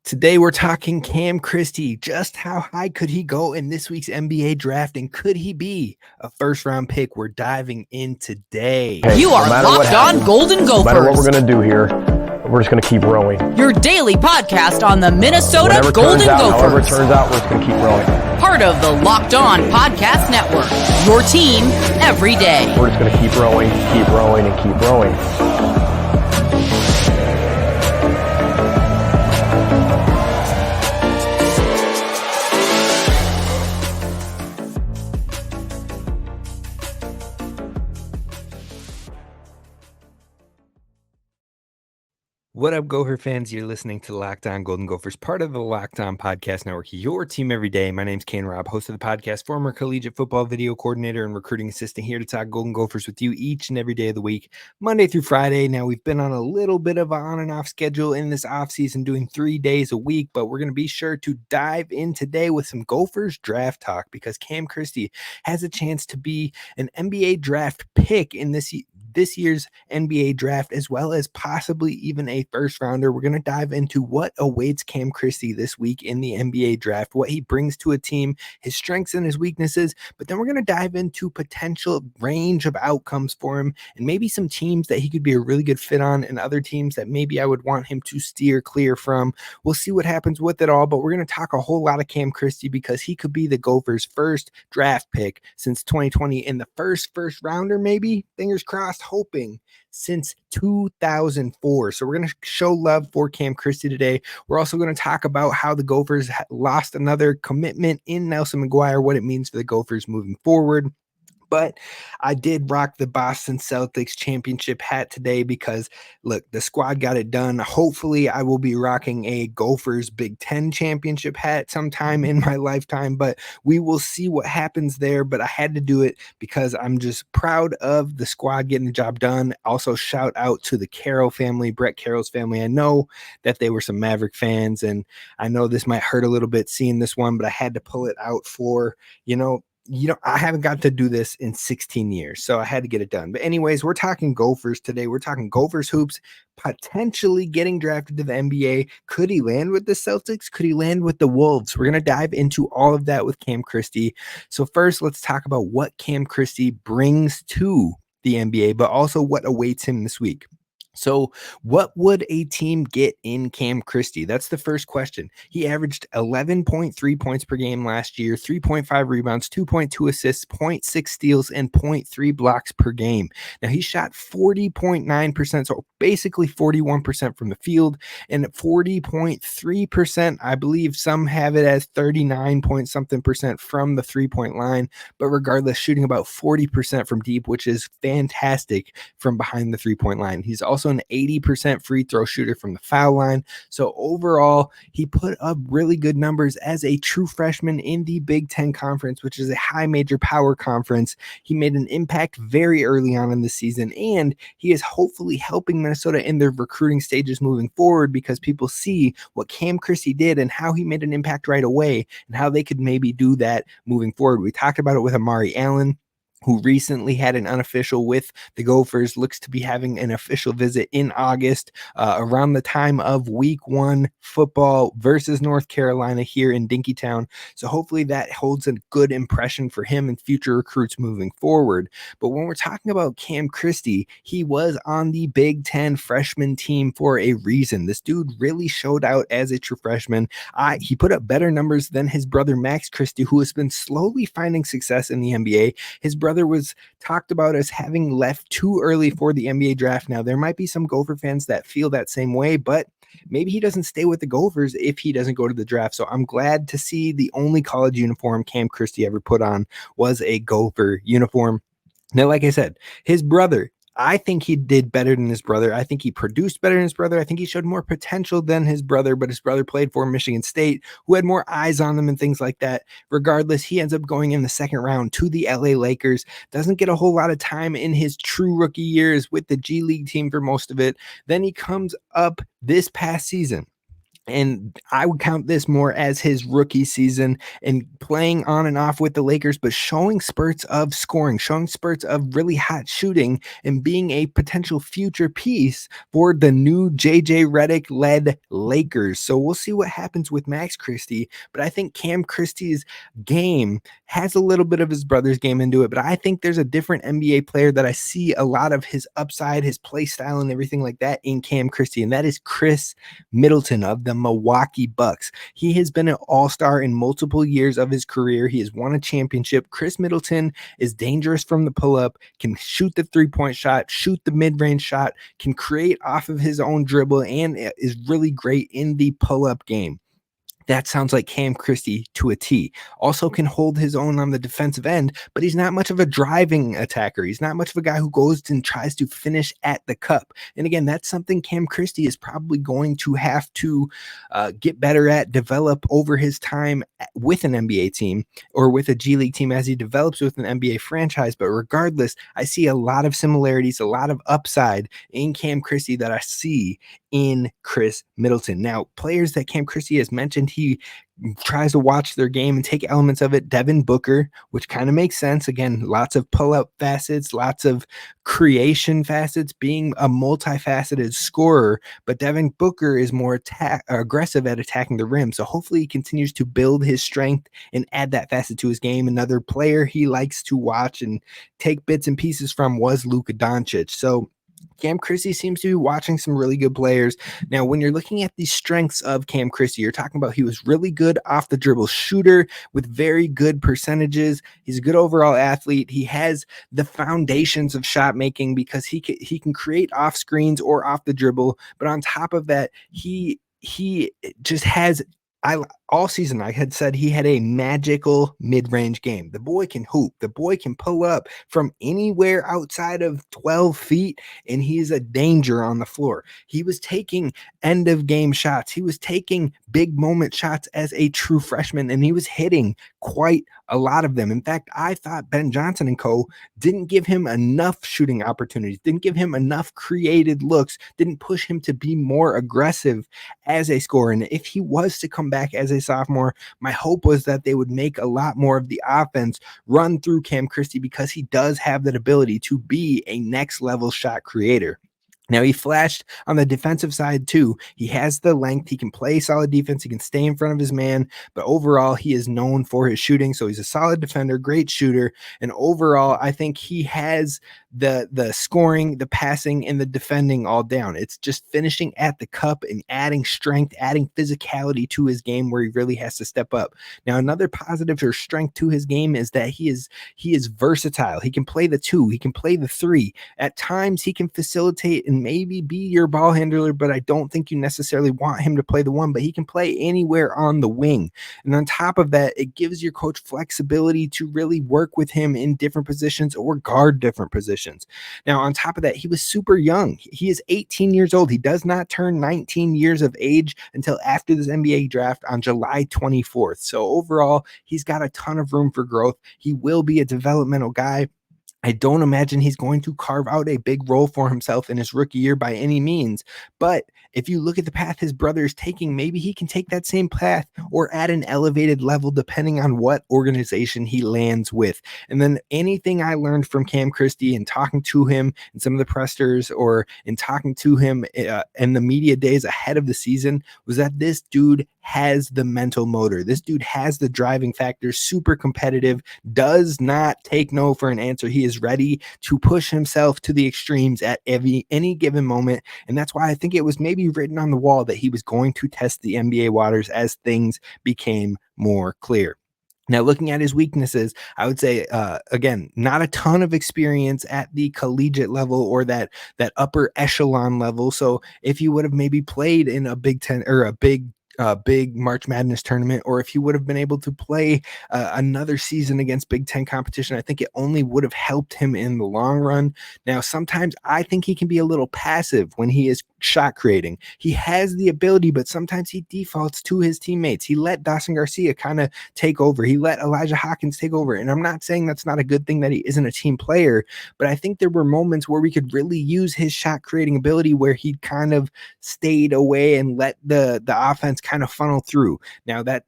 Today we're talking Cam Christie. Just how high could he go in this week's NBA draft, and could he be a first-round pick? We're diving in today. You are Locked On Golden Gophers. No matter what we're going to do here, we're just going to keep rowing. Your daily podcast on the Minnesota Golden Gophers. However it turns out, we're just going to keep rowing. Part of the Locked On Podcast Network. Your team every day. We're just going to keep rowing, and keep rowing. What up, Gopher fans? You're listening to Locked On Golden Gophers, part of the Locked On Podcast Network, your team every day. My name's Kane Rob, host of the podcast, former collegiate football video coordinator and recruiting assistant, here to talk Golden Gophers with you each and every day of the week, Monday through Friday. Now, we've been on a little bit of an on and off schedule in this offseason, doing 3 days a week, but we're going to be sure to dive in today with some Gophers draft talk, because Cam Christie has a chance to be an NBA draft pick in this year's NBA draft, as well as possibly even a first rounder. We're going to dive into what awaits Cam Christie this week in the NBA draft, what he brings to a team, his strengths and his weaknesses, but then we're going to dive into potential range of outcomes for him, and maybe some teams that he could be a really good fit on, and other teams that maybe I would want him to steer clear from. We'll see what happens with it all, but we're going to talk a whole lot of Cam Christie, because he could be the Gophers' first draft pick since 2020, and the first rounder, maybe, fingers crossed, hoping, since 2004. So we're going to show love for Cam Christie today. We're also going to talk about how the Gophers lost another commitment in Nelson McGuire, what it means for the Gophers moving forward. But I did rock the Boston Celtics championship hat today because, look, the squad got it done. Hopefully, I will be rocking a Gophers Big Ten championship hat sometime in my lifetime, but we will see what happens there. But I had to do it because I'm just proud of the squad getting the job done. Also, shout out to the Carroll family, Brett Carroll's family. I know that they were some Maverick fans, and I know this might hurt a little bit seeing this one, but I had to pull it out for, I haven't got to do this in 16 years, so I had to get it done. But anyways, we're talking Gophers today. We're talking Gophers hoops, potentially getting drafted to the NBA. Could he land with the Celtics? Could he land with the Wolves? We're going to dive into all of that with Cam Christie. So first, let's talk about what Cam Christie brings to the NBA, but also what awaits him this week. So what would a team get in Cam Christie? That's the first question. He averaged 11.3 points per game last year, 3.5 rebounds, 2.2 assists, 0.6 steals, and 0.3 blocks per game. Now, he shot 40.9%, so basically 41% from the field, and 40.3%, I believe some have it as 39 point something percent from the three-point line, but regardless, shooting about 40% from deep, which is fantastic from behind the three-point line. He's also an 80% free throw shooter from the foul line. So overall, he put up really good numbers as a true freshman in the Big Ten Conference, which is a high major power conference. He made an impact very early on in the season, and he is hopefully helping Minnesota in their recruiting stages moving forward, because people see what Cam Christie did and how he made an impact right away, and how they could maybe do that moving forward. We talked about it with Amari Allen, who recently had an unofficial with the Gophers, looks to be having an official visit in August, around the time of week 1 football versus North Carolina here in Dinkytown. So hopefully that holds a good impression for him and future recruits moving forward. But when we're talking about Cam Christie, he was on the Big Ten freshman team for a reason. This dude really showed out as a true freshman. He put up better numbers than his brother Max Christie, who has been slowly finding success in the NBA. His brother was talked about as having left too early for the NBA draft. Now, there might be some Gopher fans that feel that same way, but maybe he doesn't stay with the Gophers if he doesn't go to the draft. So I'm glad to see the only college uniform Cam Christie ever put on was a Gopher uniform. Now, like I said, his brother, I think he did better than his brother. I think he produced better than his brother. I think he showed more potential than his brother, but his brother played for Michigan State, who had more eyes on them and things like that. Regardless, he ends up going in the second round to the LA Lakers. Doesn't get a whole lot of time in his true rookie years with the G League team for most of it. Then he comes up this past season And I would count this more as his rookie season and playing on and off with the Lakers, but showing spurts of scoring, showing spurts of really hot shooting, and being a potential future piece for the new JJ Redick-led Lakers. So we'll see what happens with Max Christie, but I think Cam Christie's game has a little bit of his brother's game into it, but I think there's a different NBA player that I see a lot of his upside, his play style, and everything like that in Cam Christie, and that is Chris Middleton of the Milwaukee Bucks. He has been an all-star in multiple years of his career. He has won a championship. Chris Middleton is dangerous from the pull-up, can shoot the three-point shot, shoot the mid-range shot, can create off of his own dribble, and is really great in the pull-up game. That sounds like Cam Christie to a T. Also can hold his own on the defensive end, but he's not much of a driving attacker. He's not much of a guy who goes and tries to finish at the cup. And again, that's something Cam Christie is probably going to have to get better at, develop over his time with an NBA team or with a G League team as he develops with an NBA franchise. But regardless, I see a lot of similarities, a lot of upside in Cam Christie that I see in Chris Middleton. Now, players that Cam Christie has mentioned, he tries to watch their game and take elements of it. Devin Booker, which kind of makes sense. Again, lots of pull-up facets, lots of creation facets, being a multifaceted scorer. But Devin Booker is more aggressive at attacking the rim. So hopefully he continues to build his strength and add that facet to his game. Another player he likes to watch and take bits and pieces from was Luka Doncic. So Cam Christie seems to be watching some really good players. Now, when you're looking at the strengths of Cam Christie, you're talking about he was really good off the dribble shooter with very good percentages. He's a good overall athlete. He has the foundations of shot making because he can create off screens or off the dribble. But on top of that, he just has all season I had said he had a magical mid-range game. The boy can hoop. The boy can pull up from anywhere outside of 12 feet, and he's a danger on the floor. He was taking end-of-game shots. He was taking big moment shots as a true freshman, and he was hitting quite a lot of them. In fact, I thought Ben Johnson and co. didn't give him enough shooting opportunities, didn't give him enough created looks, didn't push him to be more aggressive as a scorer. And if he was to come back as a sophomore, my hope was that they would make a lot more of the offense run through Cam Christie because he does have that ability to be a next level shot creator. Now, he flashed on the defensive side too. He has the length. He can play solid defense. He can stay in front of his man. But overall, he is known for his shooting. So he's a solid defender, great shooter. And overall, I think he has the scoring, the passing, and the defending all down. It's just finishing at the cup and adding strength, adding physicality to his game where he really has to step up. Now, another positive or strength to his game is that he is versatile. He can play the two. He can play the three. At times, he can facilitate and maybe be your ball handler, but I don't think you necessarily want him to play the one, but he can play anywhere on the wing. And on top of that, it gives your coach flexibility to really work with him in different positions or guard different positions. Now, on top of that, he was super young. He is 18 years old. He does not turn 19 years of age until after this NBA draft on July 24th. So overall, he's got a ton of room for growth. He will be a developmental guy. I don't imagine he's going to carve out a big role for himself in his rookie year by any means. But if you look at the path his brother is taking, maybe he can take that same path or at an elevated level depending on what organization he lands with. And then anything I learned from Cam Christie and talking to him in some of the pressers or in talking to him in the media days ahead of the season was that this dude has the mental motor. This dude has the driving factor, super competitive, does not take no for an answer. He is ready to push himself to the extremes at any given moment. And that's why I think it was maybe written on the wall that he was going to test the NBA waters as things became more clear. Now, looking at his weaknesses, I would say, again, not a ton of experience at the collegiate level or that upper echelon level. So if you would have maybe played in a Big Ten or a big March Madness tournament, or if he would have been able to play another season against Big Ten competition, I think it only would have helped him in the long run. Now, sometimes I think he can be a little passive when he is shot creating. He has the ability, but sometimes he defaults to his teammates. He let Dawson Garcia kind of take over. He let Elijah Hawkins take over. And I'm not saying that's not a good thing that he isn't a team player, but I think there were moments where we could really use his shot creating ability where he kind of stayed away and let the offense kind of funnel through. Now that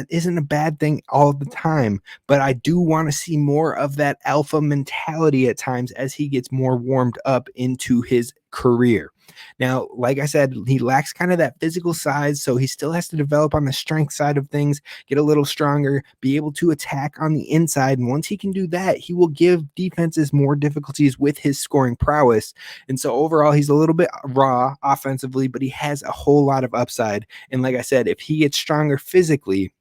isn't a bad thing all the time, but I do want to see more of that alpha mentality at times as he gets more warmed up into his career. Now, like I said, he lacks kind of that physical size, so he still has to develop on the strength side of things, get a little stronger, be able to attack on the inside. And once he can do that, he will give defenses more difficulties with his scoring prowess. And so overall, he's a little bit raw offensively, but he has a whole lot of upside. And like I said, if he gets stronger physically,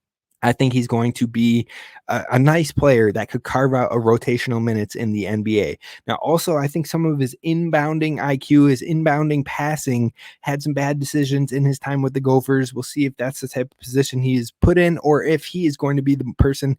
I think he's going to be a nice player that could carve out a rotational minutes in the NBA. Now, also, I think some of his inbounding IQ, his inbounding passing, had some bad decisions in his time with the Gophers. We'll see if that's the type of position he is put in, or if he is going to be the person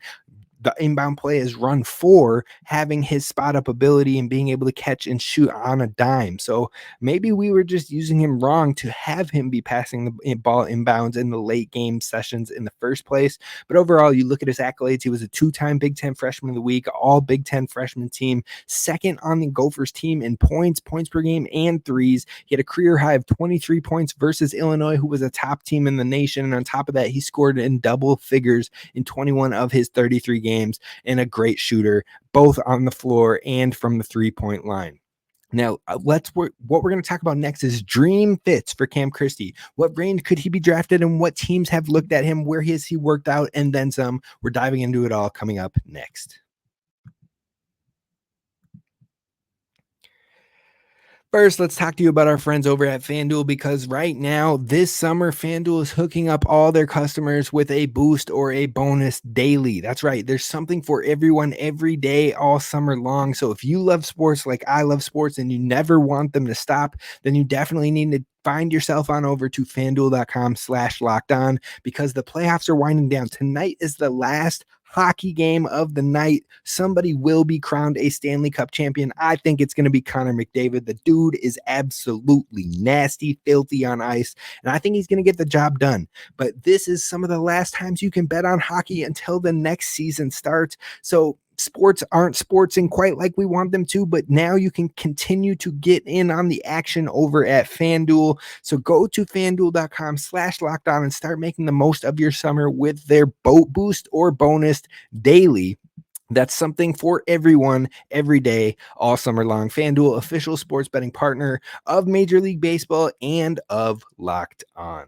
the inbound play is run for, having his spot up ability and being able to catch and shoot on a dime. So maybe we were just using him wrong to have him be passing the ball inbounds in the late game sessions in the first place. But overall, you look at his accolades. He was a 2-time Big Ten Freshman of the Week, all Big Ten freshman team, second on the Gophers team in points per game, and threes. He had a career high of 23 points versus Illinois, who was a top team in the nation. And on top of that, he scored in double figures in 21 of his 33 games. And a great shooter, both on the floor and from the 3-point line. Now, what we're going to talk about next is dream fits for Cam Christie. What range could he be drafted and what teams have looked at him? Where has he worked out? And then some. We're diving into it all coming up next. First, let's talk to you about our friends over at FanDuel, because right now, this summer, FanDuel is hooking up all their customers with a boost or a bonus daily. That's right. There's something for everyone every day, all summer long. So if you love sports like I love sports and you never want them to stop, then you definitely need to find yourself on over to FanDuel.com/lockedon, because the playoffs are winding down. Tonight is the last hockey game of the night. Somebody will be crowned a Stanley Cup champion. I think it's going to be Connor McDavid. The dude is absolutely nasty, filthy on ice, and I think he's going to get the job done. But this is some of the last times you can bet on hockey until the next season starts. So sports aren't sportsing quite like we want them to, but now you can continue to get in on the action over at FanDuel. So go to FanDuel.com/lockedon and start making the most of your summer with their boat boost or bonus daily. That's something for everyone, every day, all summer long. FanDuel, official sports betting partner of Major League Baseball and of Locked On.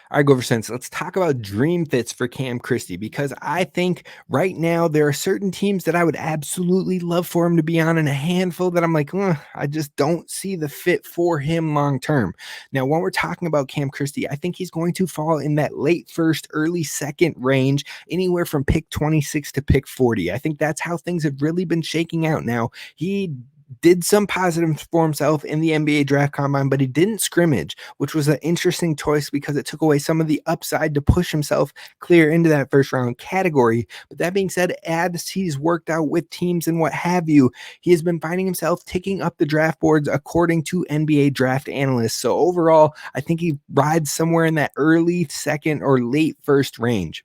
All right, Gopher Sense, let's talk about dream fits for Cam Christie, because I think right now there are certain teams that I would absolutely love for him to be on, and a handful that I'm like, I just don't see the fit for him long term. Now, when we're talking about Cam Christie, I think he's going to fall in that late first, early second range, anywhere from pick 26 to pick 40. I think that's how things have really been shaking out. Now, he did some positive for himself in the NBA draft combine, but he didn't scrimmage, which was an interesting choice because it took away some of the upside to push himself clear into that first round category. But that being said, as he's worked out with teams and what have you, he has been finding himself ticking up the draft boards according to NBA draft analysts. So overall, I think he rides somewhere in that early second or late first range.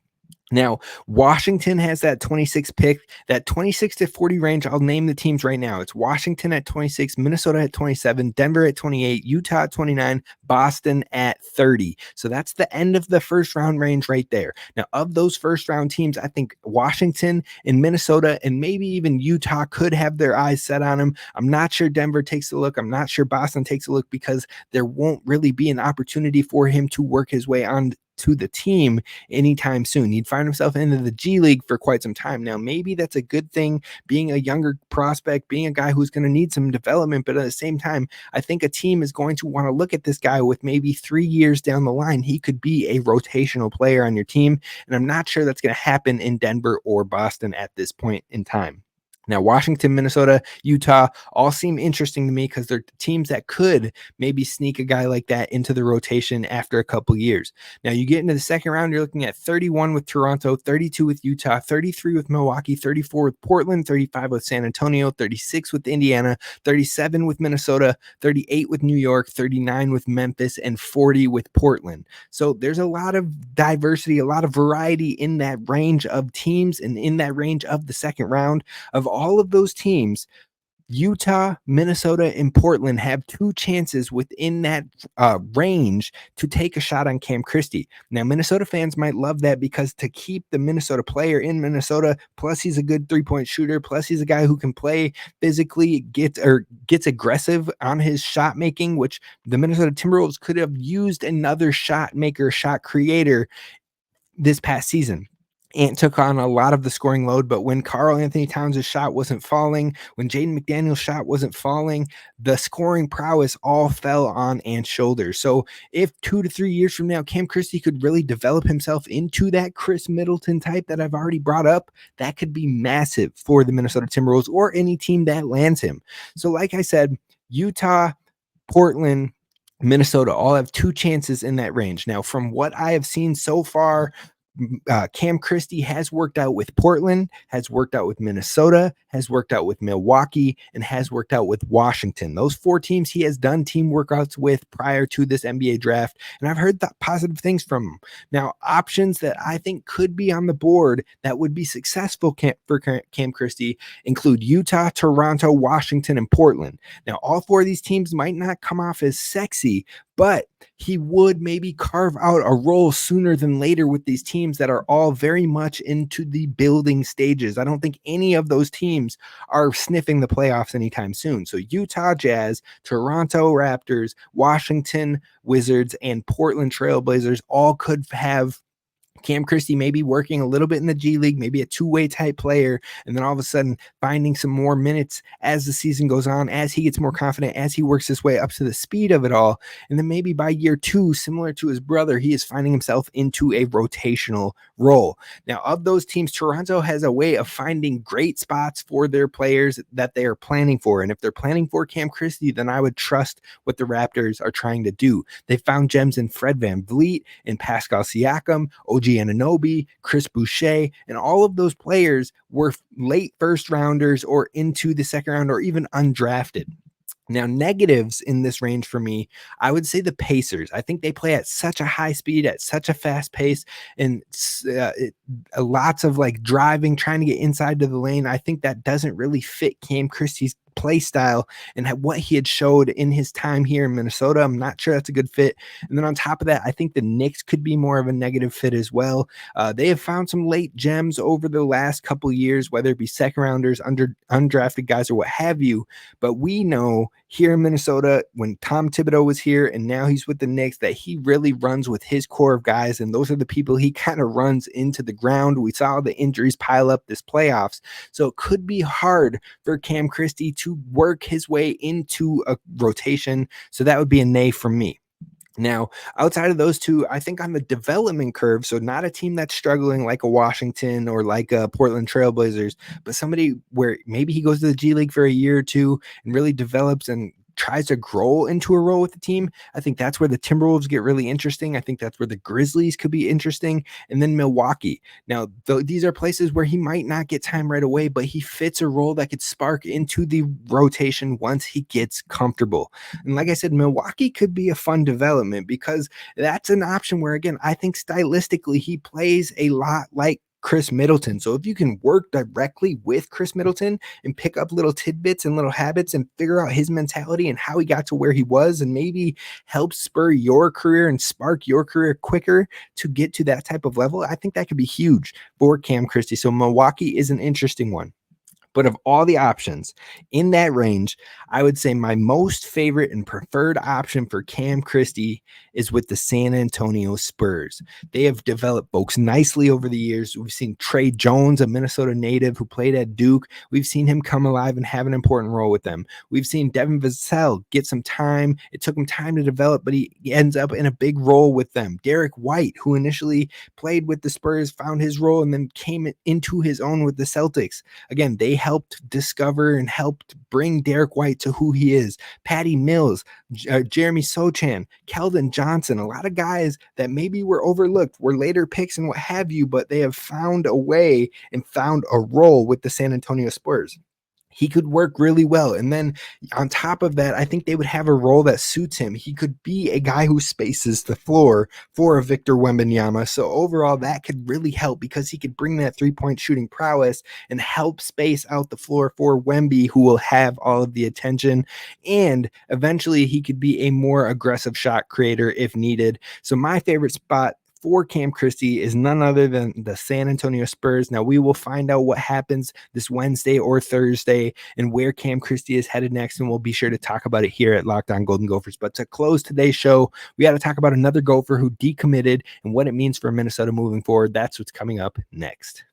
Now, Washington has that 26 pick, that 26 to 40 range. I'll name the teams right now. It's Washington at 26, Minnesota at 27, Denver at 28, Utah at 29, Boston at 30. So that's the end of the first round range right there. Now, of those first round teams, I think Washington and Minnesota and maybe even Utah could have their eyes set on him. I'm not sure Denver takes a look. I'm not sure Boston takes a look, because there won't really be an opportunity for him to work his way on to the team anytime soon. He'd find himself into the G League for quite some time. Now, maybe that's a good thing, being a younger prospect, being a guy who's going to need some development, but at the same time, I think a team is going to want to look at this guy with maybe 3 years down the line. He could be a rotational player on your team, and I'm not sure that's going to happen in Denver or Boston at this point in time. Now, Washington, Minnesota, Utah all seem interesting to me because they're teams that could maybe sneak a guy like that into the rotation after a couple years. Now, you get into the second round, you're looking at 31 with Toronto, 32 with Utah, 33 with Milwaukee, 34 with Portland, 35 with San Antonio, 36 with Indiana, 37 with Minnesota, 38 with New York, 39 with Memphis, and 40 with Portland. So there's a lot of diversity, a lot of variety in that range of teams and in that range of the second round. Of all of those teams, Utah, Minnesota, and Portland have two chances within that range to take a shot on Cam Christie. Now, Minnesota fans might love that because to keep the Minnesota player in Minnesota, plus he's a good three-point shooter, plus he's a guy who can play physically, gets aggressive on his shot making, which the Minnesota Timberwolves could have used another shot maker, shot creator this past season. Ant took on a lot of the scoring load, but when Karl Anthony Towns' shot wasn't falling, when Jaden McDaniel's shot wasn't falling, the scoring prowess all fell on Ant's shoulders. So if 2 to 3 years from now, Cam Christie could really develop himself into that Chris Middleton type that I've already brought up, that could be massive for the Minnesota Timberwolves or any team that lands him. So like I said, Utah, Portland, Minnesota all have two chances in that range. Now, from what I have seen so far, Cam Christie has worked out with Portland, has worked out with Minnesota, has worked out with Milwaukee, and has worked out with Washington. Those four teams he has done team workouts with prior to this NBA draft, and I've heard positive things from him. Now, options that I think could be on the board that would be successful for Cam Christie include Utah, Toronto, Washington, and Portland. Now, all four of these teams might not come off as sexy, but he would maybe carve out a role sooner than later with these teams that are all very much into the building stages. I don't think any of those teams are sniffing the playoffs anytime soon. So Utah Jazz, Toronto Raptors, Washington Wizards, and Portland Trailblazers all could have Cam Christie maybe working a little bit in the G League, maybe a two-way type player, and then all of a sudden finding some more minutes as the season goes on, as he gets more confident, as he works his way up to the speed of it all. And then maybe by year two, similar to his brother, he is finding himself into a rotational role. Now, of those teams, Toronto has a way of finding great spots for their players that they are planning for. And if they're planning for Cam Christie, then I would trust what the Raptors are trying to do. They found gems in Fred VanVleet, in Pascal Siakam, OG Anunoby, Chris Boucher, and all of those players were late first rounders or into the second round or even undrafted. Now, negatives in this range for me, I would say the Pacers. I think they play at such a high speed, at such a fast pace, and lots of like driving, trying to get inside to the lane. I think that doesn't really fit Cam Christie's play style and what he had showed in his time here in Minnesota. I'm not sure that's a good fit. And then on top of that, I think the Knicks could be more of a negative fit as well. They have found some late gems over the last couple years, whether it be second rounders, undrafted guys, or what have you. But we know here in Minnesota, when Tom Thibodeau was here and now he's with the Knicks, that he really runs with his core of guys, and those are the people he kind of runs into the ground. We saw the injuries pile up this playoffs, so it could be hard for Cam Christie to work his way into a rotation. So that would be a nay from me. Now, outside of those two, I think on the development curve, so not a team that's struggling like a Washington or like a Portland Trailblazers, but somebody where maybe he goes to the G League for a year or two and really develops and tries to grow into a role with the team. I think that's where the Timberwolves get really interesting. I think that's where the Grizzlies could be interesting. And then Milwaukee. Now, these are places where he might not get time right away, but he fits a role that could spark into the rotation once he gets comfortable. And like I said, Milwaukee could be a fun development because that's an option where, again, I think stylistically he plays a lot like Chris Middleton. So if you can work directly with Chris Middleton and pick up little tidbits and little habits and figure out his mentality and how he got to where he was and maybe help spur your career and spark your career quicker to get to that type of level, I think that could be huge for Cam Christie. So Milwaukee is an interesting one. But of all the options in that range, I would say my most favorite and preferred option for Cam Christie is with the San Antonio Spurs. They have developed folks nicely over the years. We've seen Trey Jones, a Minnesota native who played at Duke. We've seen him come alive and have an important role with them. We've seen Devin Vassell get some time. It took him time to develop, but he ends up in a big role with them. Derek White, who initially played with the Spurs, found his role and then came into his own with the Celtics. Again, they helped discover and helped bring Derek White to who he is. Patty Mills, Jeremy Sochan, Keldon Johnson, a lot of guys that maybe were overlooked, were later picks and what have you, but they have found a way and found a role with the San Antonio Spurs. He could work really well. And then on top of that, I think they would have a role that suits him. He could be a guy who spaces the floor for a Victor Wembanyama. So overall, that could really help because he could bring that three-point shooting prowess and help space out the floor for Wemby, who will have all of the attention. And eventually, he could be a more aggressive shot creator if needed. So my favorite spot for Cam Christie is none other than the San Antonio Spurs. Now, we will find out what happens this Wednesday or Thursday and where Cam Christie is headed next, and we'll be sure to talk about it here at Locked On Golden Gophers. But to close today's show, we got to talk about another Gopher who decommitted and what it means for Minnesota moving forward. That's what's coming up next.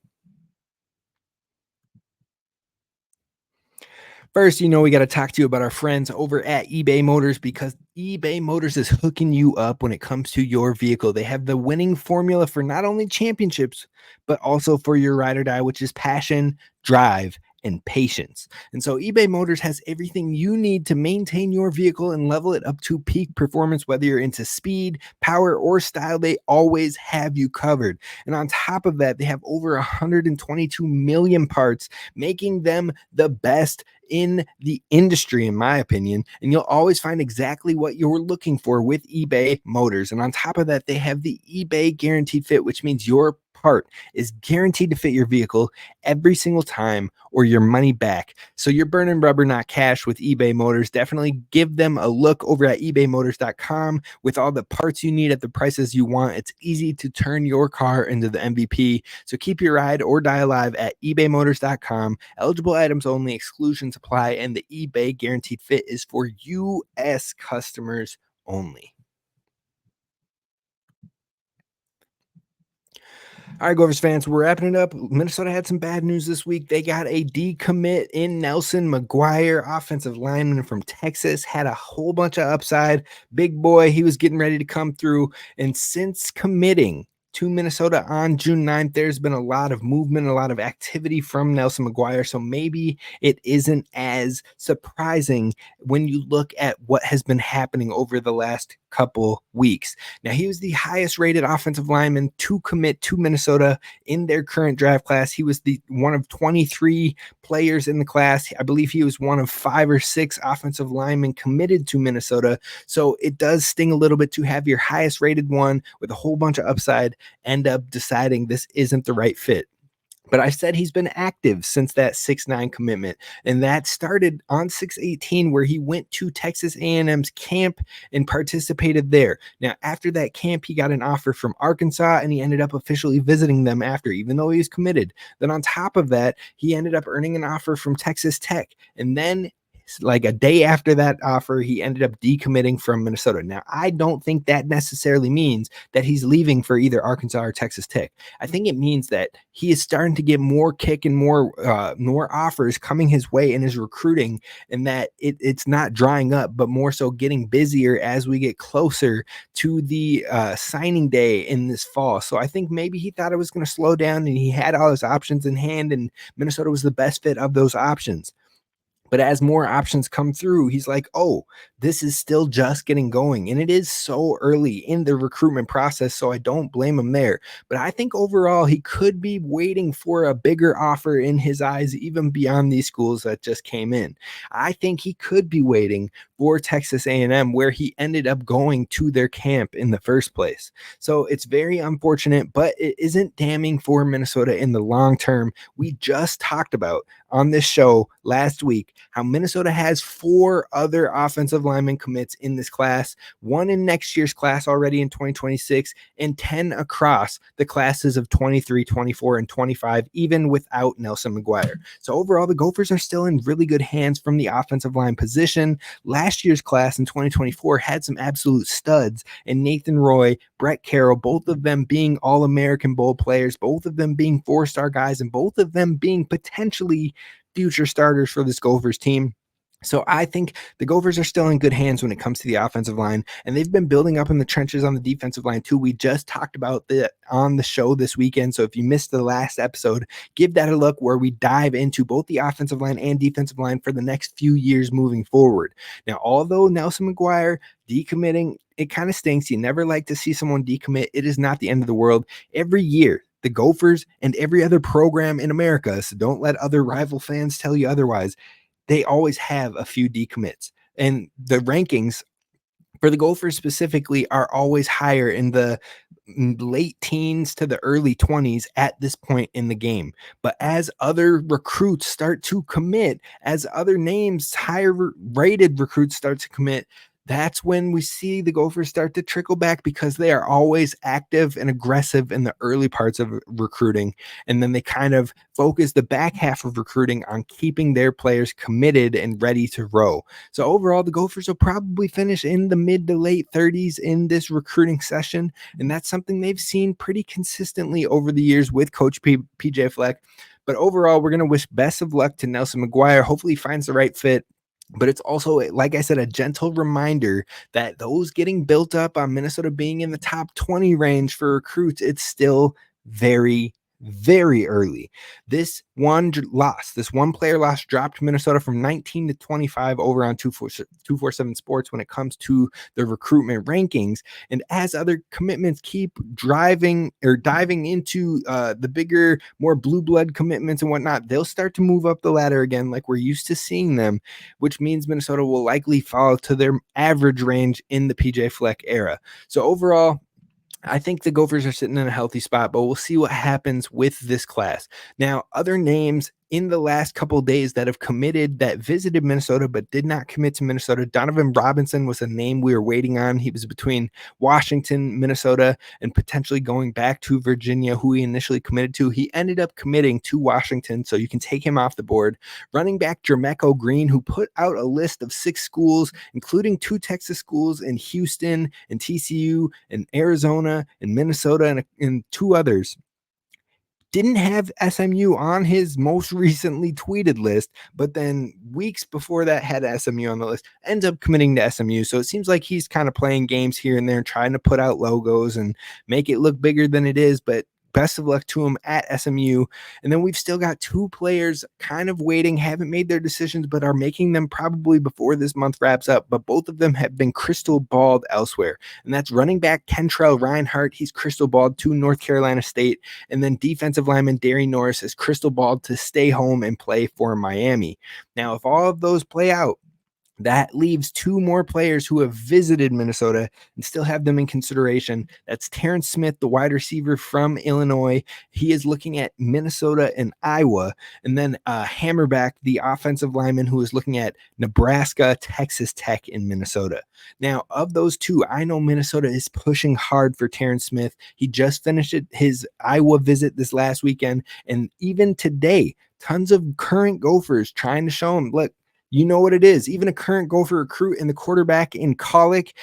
First, we got to talk to you about our friends over at eBay Motors, because eBay Motors is hooking you up when it comes to your vehicle. They have the winning formula for not only championships, but also for your ride or die, which is passion, drive, and patience. And so eBay Motors has everything you need to maintain your vehicle and level it up to peak performance, whether you're into speed, power, or style. They always have you covered. And on top of that, they have over 122 million parts, making them the best in the industry, in my opinion. And you'll always find exactly what you're looking for with eBay Motors. And on top of that, they have the eBay Guaranteed Fit, which means your part is guaranteed to fit your vehicle every single time or your money back. So you're burning rubber, not cash with eBay Motors. Definitely give them a look over at ebaymotors.com with all the parts you need at the prices you want. It's easy to turn your car into the MVP. So keep your ride or die alive at ebaymotors.com. Eligible items only, exclusions apply, and the eBay Guaranteed Fit is for U.S. customers only. All right, Gophers fans, we're wrapping it up. Minnesota had some bad news this week. They got a decommit in Nelson McGuire, offensive lineman from Texas, had a whole bunch of upside. Big boy, he was getting ready to come through. And since committing to Minnesota on June 9th, there's been a lot of movement, a lot of activity from Nelson McGuire. So maybe it isn't as surprising when you look at what has been happening over the last couple weeks. Now, he was the highest rated offensive lineman to commit to Minnesota in their current draft class. He was the one of 23 players in the class. I believe he was one of 5 or 6 offensive linemen committed to Minnesota. So it does sting a little bit to have your highest rated one with a whole bunch of upside end up deciding this isn't the right fit. But I said he's been active since that 6'9" commitment, and that started on 6/18, where he went to Texas A&M's camp and participated there. Now, after that camp, he got an offer from Arkansas, and he ended up officially visiting them after, even though he was committed. Then on top of that, he ended up earning an offer from Texas Tech, and then like a day after that offer, he ended up decommitting from Minnesota. Now, I don't think that necessarily means that he's leaving for either Arkansas or Texas Tech. I think it means that he is starting to get more kick and more offers coming his way in his recruiting, and that it's not drying up, but more so getting busier as we get closer to the signing day in this fall. So I think maybe he thought it was going to slow down, and he had all his options in hand, and Minnesota was the best fit of those options. But as more options come through, he's like, oh, this is still just getting going. And it is so early in the recruitment process, so I don't blame him there. But I think overall, he could be waiting for a bigger offer in his eyes, even beyond these schools that just came in. I think he could be waiting for Texas A&M, where he ended up going to their camp in the first place. So it's very unfortunate, but it isn't damning for Minnesota in the long term. We just talked about on this show last week how Minnesota has 4 other offensive lineman commits in this class, 1 in next year's class already in 2026, and 10 across the classes of 23, 24, and 25, even without Nelson McGuire. So overall, the Gophers are still in really good hands from the offensive line position. Last year's class in 2024 had some absolute studs, and Nathan Roy, Brett Carroll, both of them being All-American Bowl players, both of them being 4-star guys, and both of them being potentially future starters for this Gophers team. So I think the Gophers are still in good hands when it comes to the offensive line, and they've been building up in the trenches on the defensive line too. We just talked about that on the show this weekend. So if you missed the last episode, give that a look where we dive into both the offensive line and defensive line for the next few years moving forward. Now, although Nelson McGuire decommitting, it kind of stinks. You never like to see someone decommit. It is not the end of the world. Every year, the Gophers and every other program in America, so don't let other rival fans tell you otherwise, they always have a few decommits, and the rankings for the Gophers specifically are always higher in the late teens to the early 20s at this point in the game. But as other recruits start to commit, as other names, higher rated recruits start to commit, that's when we see the Gophers start to trickle back, because they are always active and aggressive in the early parts of recruiting. And then they kind of focus the back half of recruiting on keeping their players committed and ready to row. So overall, the Gophers will probably finish in the mid to late 30s in this recruiting session. And that's something they've seen pretty consistently over the years with Coach PJ Fleck. But overall, we're going to wish best of luck to Nelson McGuire. Hopefully he finds the right fit. But it's also, like I said, a gentle reminder that those getting built up on Minnesota being in the top 20 range for recruits, it's still very, very early. This one player loss dropped Minnesota from 19 to 25 over on 247 Sports when it comes to the recruitment rankings. And as other commitments keep diving into the bigger, more blue blood commitments and whatnot, they'll start to move up the ladder again like we're used to seeing them, which means Minnesota will likely fall to their average range in the PJ Fleck era. So overall, I think the Gophers are sitting in a healthy spot, but we'll see what happens with this class. Now, other names in the last couple of days that have committed, that visited Minnesota but did not commit to Minnesota. Donovan Robinson was a name we were waiting on. He was between Washington, Minnesota, and potentially going back to Virginia, who he initially committed to. He ended up committing to Washington, so you can take him off the board. Running back Jermeco Green, who put out a list of 6 schools, including 2 Texas schools in Houston and TCU and Arizona and Minnesota and 2 others. Didn't have SMU on his most recently tweeted list, but then weeks before that had SMU on the list, ends up committing to SMU. So it seems like he's kind of playing games here and there, trying to put out logos and make it look bigger than it is, but best of luck to him at SMU. And then we've still got 2 players kind of waiting, haven't made their decisions, but are making them probably before this month wraps up. But both of them have been crystal balled elsewhere. And that's running back Kentrell Reinhardt. He's crystal balled to North Carolina State. And then defensive lineman Darry Norris is crystal balled to stay home and play for Miami. Now, if all of those play out, that leaves 2 more players who have visited Minnesota and still have them in consideration. That's Terrence Smith, the wide receiver from Illinois. He is looking at Minnesota and Iowa. And then Hammerback, the offensive lineman, who is looking at Nebraska, Texas Tech, in Minnesota. Now, of those 2, I know Minnesota is pushing hard for Terrence Smith. He just finished his Iowa visit this last weekend. And even today, tons of current Gophers trying to show him, look, you know what it is. Even a current Gopher recruit and the quarterback in Colic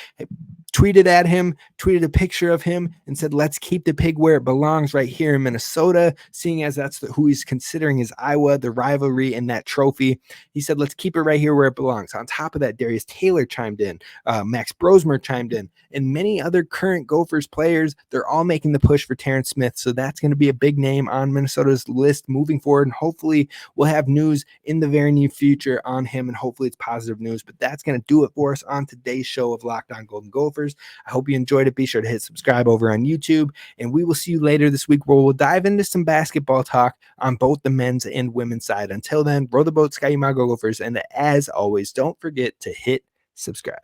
tweeted at him, tweeted a picture of him and said, let's keep the pig where it belongs right here in Minnesota, seeing as that's who he's considering is Iowa, the rivalry and that trophy. He said, let's keep it right here where it belongs. On top of that, Darius Taylor chimed in, Max Brosmer chimed in, and many other current Gophers players. They're all making the push for Terrence Smith. So that's going to be a big name on Minnesota's list moving forward. And hopefully we'll have news in the very near future on him, and hopefully it's positive news. But that's going to do it for us on today's show of Locked On Golden Gophers. I hope you enjoyed it. Be sure to hit subscribe over on YouTube, and we will see you later this week where we'll dive into some basketball talk on both the men's and women's side. Until then, row the boat, Sky Mago Gophers, and as always, don't forget to hit subscribe.